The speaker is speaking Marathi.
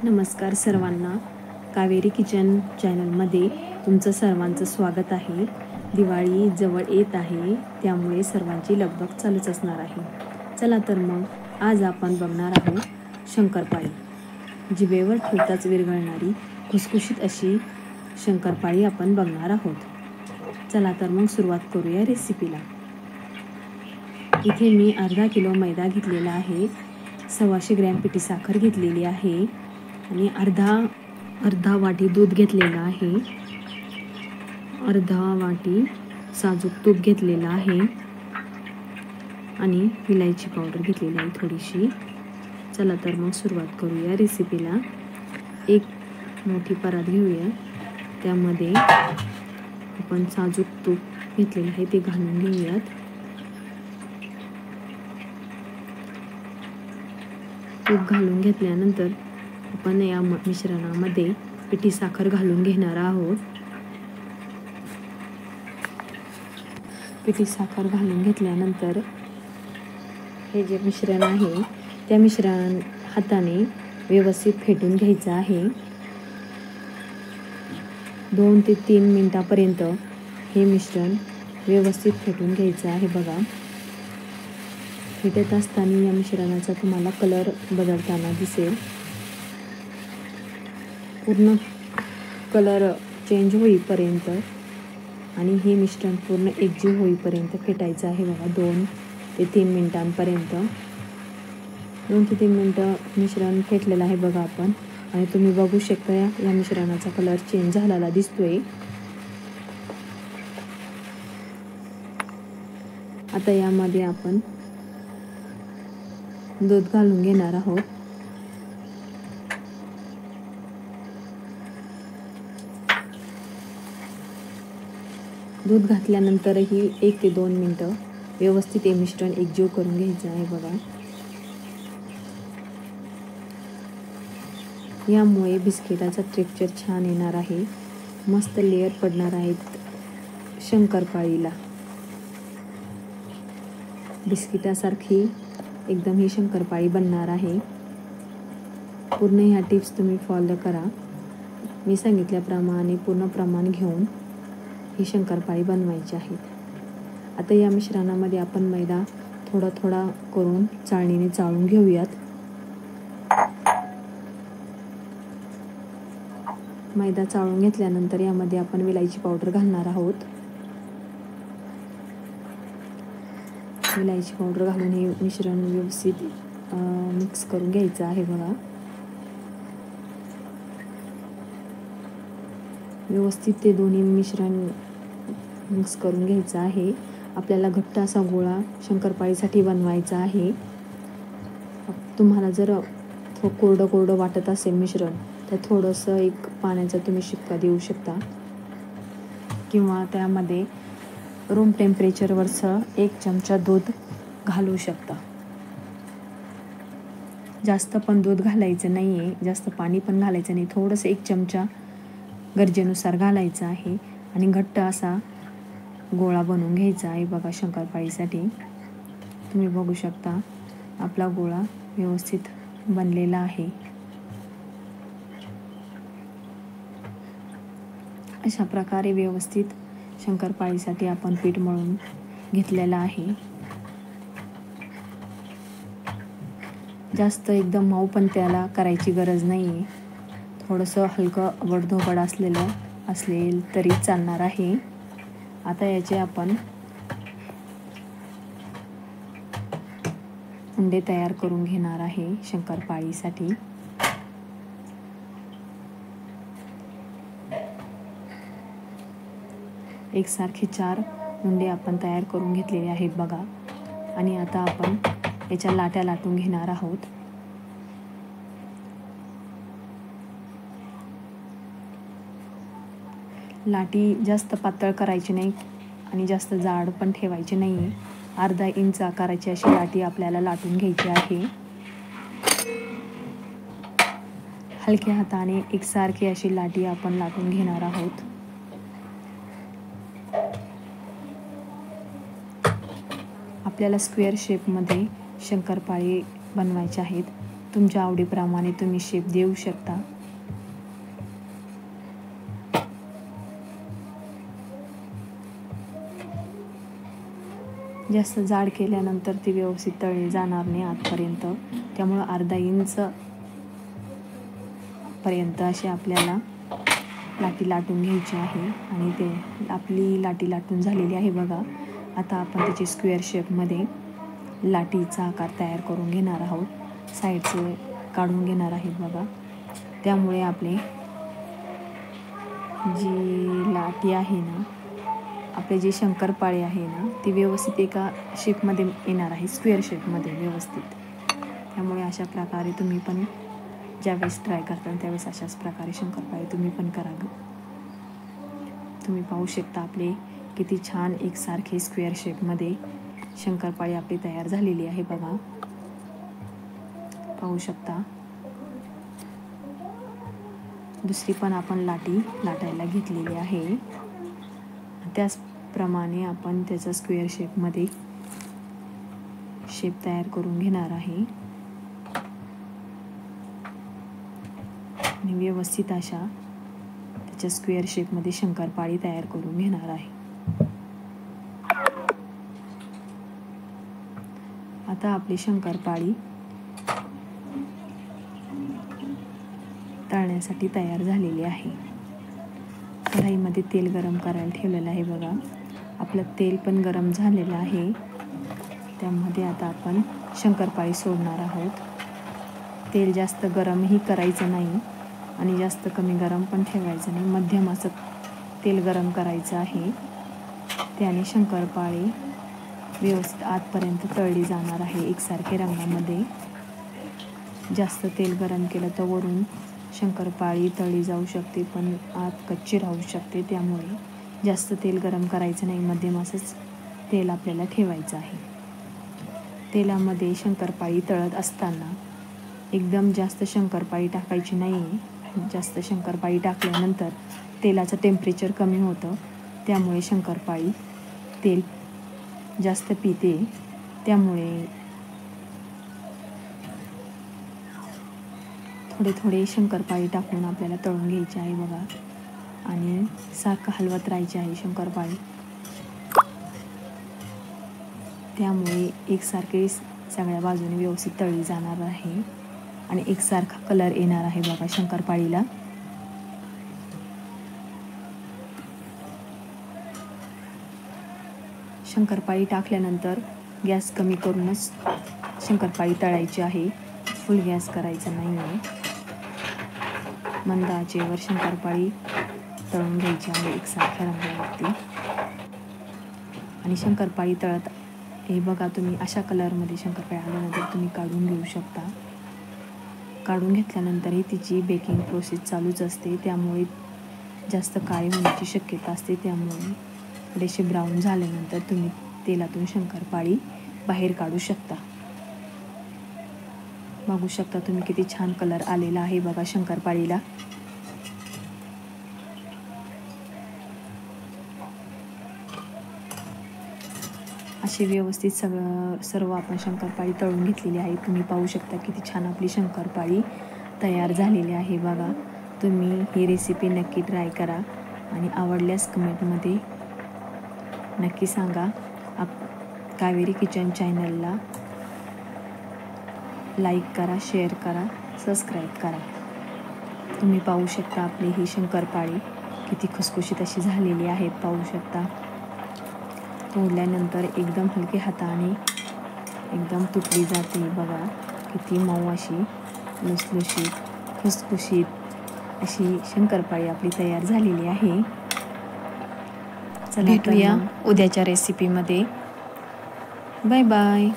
नमस्कार सर्वांना. कावेरी किचन चॅनलमध्ये तुमचं सर्वांचं स्वागत आहे. दिवाळी जवळ येत आहे, त्यामुळे सर्वांची लगबग चालूच असणार आहे. चला तर मग आज आपण बघणार आहोत शंकरपाळी. जिभेवर ठेवताच विरघळणारी खुसखुशीत अशी शंकरपाळी आपण बघणार आहोत. चला तर मग सुरुवात करूया रेसिपीला. इथे मी अर्धा किलो मैदा घेतलेला आहे, 125 ग्रॅम पिठी साखर घेतलेली आहे आणि अर्धा वाटी दूध घेतलेलं आहे, अर्धा वाटी साजूक तूप घेतलेलं आहे आणि विलायची पावडर घेतलेली आहे थोडीशी. चला तर मग सुरुवात करूया रेसिपीला. एक मोठी परात घेऊया, त्यामध्ये आपण साजूक तूप घेतलेलं आहे ते घालून घेऊयात. तूप घालून घेतल्यानंतर आपण या मिश्रणामध्ये पिठी साखर घालून घेणार आहोत. पिठी साखर घालून घेतल्यानंतर हे जे मिश्रण आहे त्या मिश्रण हाताने व्यवस्थित फेटून घ्यायचं आहे. 2 ते 3 मिनिटापर्यंत हे मिश्रण व्यवस्थित फेटून घ्यायचं आहे. बघा, फेटत असताना या मिश्रणाचा तुम्हाला कलर बदलताना दिसेल. पूर्ण कलर चेंज होईपर्यंत आणि हे मिश्रण पूर्ण एकजीव होईपर्यंत फेटायचं आहे. बघा, 2 ते 3 मिनिटांपर्यंत. 2 ते 3 मिनटं मिश्रण फेटलेलं आहे बघा आपण, आणि तुम्ही बघू शकता या मिश्रणाचा कलर चेंज झालेला दिसतोय. आता यामध्ये आपण दूध घालून घेणार आहोत. दूध घातल्यानंतरही 1 ते 2 मिनटं व्यवस्थित हे मिश्रण एकजीव करून घ्यायचं आहे. बघा, यामुळे बिस्किटाचा टेक्स्चर छान येणार आहे, मस्त लेअर पडणार आहेत शंकरपाळीला. बिस्किटासारखी एकदम ही शंकरपाळी बनणार आहे. पूर्ण ह्या टिप्स तुम्ही फॉलो करा. मी सांगितल्याप्रमाणे पूर्ण प्रमाण घेऊन ही शंकरपाळी बनवायची आहेत. आता या मिश्रणामध्ये आपण मैदा थोडा थोडा करून चाळणीने चाळून घेऊयात. मैदा चाळून घेतल्यानंतर यामध्ये आपण विलायची पावडर घालणार आहोत. विलायची पावडर घालून हे मिश्रण व्यवस्थित मिक्स करून घ्यायचं आहे. बघा, व्यवस्थित ते दोन्ही मिश्रण मिक्स करून घ्यायचं आहे. आपल्याला घट्ट असा गोळा शंकरपाळीसाठी बनवायचा आहे. तुम्हाला जर कोरडं वाटत असेल मिश्रण, तर थोडंसं एक पाण्याचा तुम्ही शिपका देऊ शकता, किंवा त्यामध्ये रूम टेम्परेचरवरचं 1 चमचा दूध घालू शकता. जास्त पण दूध घालायचं नाही आहे, जास्त पाणी पण घालायचं नाही. थोडंसं 1 चमचा गरजेनुसार घालायचं आहे आणि घट्ट असा गोळा बनवून घ्यायचा आहे. बघा, शंकरपाळीसाठी तुम्ही बघू शकता आपला गोळा व्यवस्थित बनलेला आहे. अशा प्रकारे व्यवस्थित शंकरपाळीसाठी आपण पीठ मळून घेतलेलं आहे. जास्त एकदम मऊ पण त्याला करायची गरज नाही आहे. थोडंसं हलकं अबडधोबड असेल तरी चालणार आहे. आता याचे आपण उंडे तयार करून घेणार आहे शंकरपाळीसाठी. एकसारखे 4 उंडे आपण तयार करून घेतलेले आहेत बघा, आणि आता आपण याच्या लाट्या लाटून घेणार आहोत. लाटी जास्त पातळ करायची नाही आणि जास्त जाड पण ठेवायची नाही आहे. अर्धा इंच आकाराची अशी लाटी आपल्याला लाटून घ्यायची आहे. हलक्या हाताने एकसारखी अशी लाटी आपण लाटून घेणार आहोत. आपल्याला स्क्वेअर शेपमध्ये शंकरपाळी बनवायचे आहेत. तुमच्या आवडीप्रमाणे तुम्ही शेप देऊ शकता. जास्त जाड केल्यानंतर ती व्यवस्थित तळली जाणार नाही आतपर्यंत. त्यामुळं अर्धा इंच पर्यंत अशी आपल्याला लाटी लाटून घ्यायची आहे. आणि ते आपली लाटी लाटून झालेली आहे बघा. आता आपण त्याची स्क्वेअर शेपमध्ये लाटीचा आकार तयार करून घेणार आहोत. साईडचे काढून घेणार आहेत बघा. त्यामुळे आपले जी लाटी आहे ना, आपले जे शंकरपाळे आहे ना, ती व्यवस्थित एका शेपमध्ये येणार आहे, स्क्वेअर शेपमध्ये व्यवस्थित. त्यामुळे अशा प्रकारे तुम्ही पण ज्यावेळेस ट्राय करता त्यावेळेस अशाच प्रकारे शंकरपाळे तुम्ही पण करावे. तुम्ही पाहू शकता आपले किती छान एकसारखे स्क्वेअर शेपमध्ये शंकरपाळे आपली तयार झालेली आहे बघा. पाहू शकता. दुसरी पण आपण लाटी लाटायला घेतलेली आहे. त्याचप्रमाणे आपण त्याचा स्क्वेअर शेपमध्ये शेप तयार करून घेणार आहे. आणि व्यवस्थित अशा त्याच्या स्क्वेअर शेपमध्ये शंकरपाळी तयार करून घेणार आहे. आता आपली शंकरपाळी तळण्यासाठी तयार झालेली आहे. कढईमध्ये तेल गरम करायला ठेवलेलं आहे बघा. आपलं तेल पण गरम झालेलं आहे. त्यामध्ये आता आपण शंकरपाळी सोडणार आहोत. तेल जास्त गरमही करायचं नाही आणि जास्त कमी गरम पण ठेवायचं नाही. मध्यम असं तेल गरम करायचं आहे. त्याने शंकरपाळी व्यवस्थित आतपर्यंत तळली जाणार आहे एकसारखे रंगामध्ये. जास्त तेल गरम केलं तर वरून शंकरपाळी तळली जाऊ शकते पण आत कच्ची राहू शकते. त्यामुळे जास्त तेल गरम करायचं नाही, मध्यम असंच तेल आपल्याला ठेवायचं आहे. तेलामध्ये शंकरपाळी तळत असताना एकदम जास्त शंकरपाळी टाकायची नाही. जास्त शंकरपाळी टाकल्यानंतर तेलाचं टेम्परेचर कमी होतं. त्यामुळे शंकरपाळी तेल जास्त पिते. त्यामुळे थोडे थोडे शंकरपाळी टाकून आपल्याला तळून घ्यायची आहे बघा. आणि सारखं हलवत राहायची आहे शंकरपाळी. त्यामुळे एकसारखे सगळ्या बाजूने व्यवस्थित तळली जाणार आहे आणि एकसारखा कलर येणार आहे बघा शंकरपाळीला. शंकरपाळी टाकल्यानंतर गॅस कमी करूनच शंकरपाळी तळायची आहे. फुल गॅस करायचा नाही आहे. मंद आचेवर शंकरपाळी तळून घ्यायची आहे एकसारख्या रंगावरती. आणि शंकरपाळी तळत हे बघा तुम्ही अशा कलरमध्ये शंकरपाळी आल्यानंतर तुम्ही काढून घेऊ शकता. काढून घेतल्यानंतरही तिची बेकिंग प्रोसेस चालूच असते. त्यामुळे जास्त काळी होण्याची शक्यता असते. त्यामुळे थोडेसे ब्राऊन झाल्यानंतर तुम्ही तेलातून शंकरपाळी बाहेर काढू शकता. बघू शकता तुम्ही किती छान कलर आलेला आहे बघा शंकरपाळीला. अशी व्यवस्थित सर्व आपण शंकरपाळी तळून घेतलेली आहे. तुम्ही पाहू शकता किती छान आपली शंकरपाळी तयार झालेली आहे बघा. तुम्ही ही रेसिपी नक्की ट्राय करा आणि आवडल्यास कमेंटमध्ये नक्की सांगा. कावेरी किचन चॅनलला लाईक करा, शेअर करा, सबस्क्राईब करा. तुम्ही पाहू शकता आपली ही शंकरपाळी किती खुसखुशीत अशी झालेली आहेत. पाहू शकता. तोडल्यानंतर एकदम हलके हाताने एकदम तुटली जाते बघा. किती मऊ अशी लुसलुशीत खुसखुशीत अशी शंकरपाळी आपली तयार झालेली आहे. चला भेटूया उद्याच्या रेसिपीमध्ये. Bye bye.